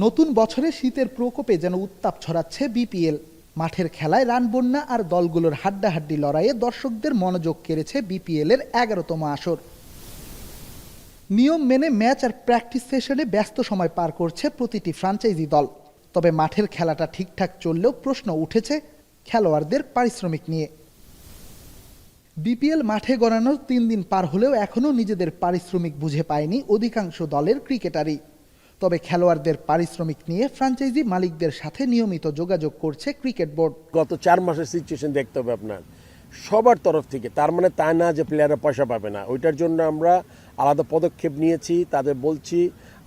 নতুন বছরে শীতের প্রকোপে যেন উত্তাপ ছড়াচ্ছে বিপিএল। মাঠের খেলায় রান বন্যা আর দলগুলোর হাড্ডাহাড্ডি লড়াইয়ে দর্শকদের মনোযোগ কেড়েছে বিপিএল এর 11তম আসর। নিয়ম মেনে ম্যাচ আর প্র্যাকটিস সেশনে ব্যস্ত সময় পার করছে প্রতিটি ফ্র্যাঞ্চাইজি দল। তবে মাঠের খেলাটা ঠিকঠাক চললেও প্রশ্ন উঠেছে খেলোয়াড়দের পারিশ্রমিক নিয়ে। বিপিএল মাঠে গড়ানোর 3 দিন পার হলেও এখনও নিজেদের পারিশ্রমিক বুঝে পায়নি অধিকাংশ দলের ক্রিকেটারই। তবে খেলোয়াড়দের পারিশ্রমিক নিয়ে ফ্র্যাঞ্চাইজি মালিকদের সাথে নিয়মিত যোগাযোগ করছে ক্রিকেট বোর্ড। গত 4 মাসের সিচুয়েশন দেখতে হবে আপনার সবার তরফ থেকে। তার মানে তা না যে প্লেয়াররা পয়সা পাবে না, ওইটার জন্য আমরা আলাদা পদক্ষেপ নিয়েছি। তাদের বলছি,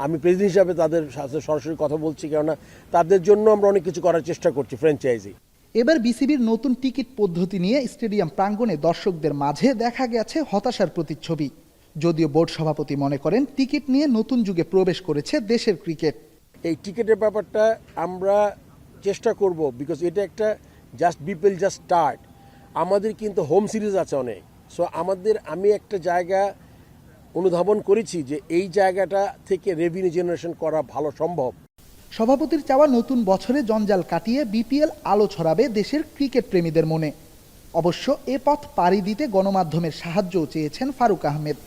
আমি প্রেসিডেন্ট হিসাবে তাদের সাথে সরাসরি কথা বলছি, কেননা তাদের জন্য আমরা অনেক কিছু করার চেষ্টা করছি ফ্র্যাঞ্চাইজি। এবার বিসিবির নতুন টিকিট পদ্ধতি নিয়ে স্টেডিয়াম প্রাঙ্গণে দর্শকদের মাঝে দেখা গেছে হতাশার প্রতিচ্ছবি। যদিও বোর্ড সভাপতি মনে করেন টিকিট নিয়ে নতুন যুগে প্রবেশ করেছে দেশের ক্রিকেট। এই টিকিটের ব্যাপারটা আমরা চেষ্টা করব, বিকজ এটা একটা বিপিএল জাস্ট স্টার্ট। আমাদের কিন্তু হোম সিরিজ আছে অনেক। সো আমি একটা জায়গা অনুধাবন করেছি যে এই জায়গাটা থেকে রেভিনিউ জেনারেশন করা ভালো সম্ভব। সভাপতির চাওয়া নতুন বছরে জঞ্জাল কাটিয়ে বিপিএল আলো ছড়াবে দেশের ক্রিকেট প্রেমীদের মনে। অবশ্য এ পথ পাড়ি দিতে গণমাধ্যমের সাহায্যও চেয়েছেন ফারুক আহমেদ।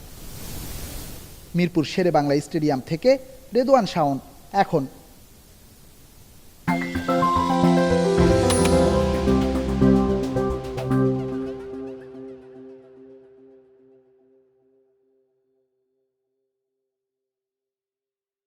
মিরপুর শেরেবাংলা স্টেডিয়াম থেকে রেদওয়ান শাওন, এখন।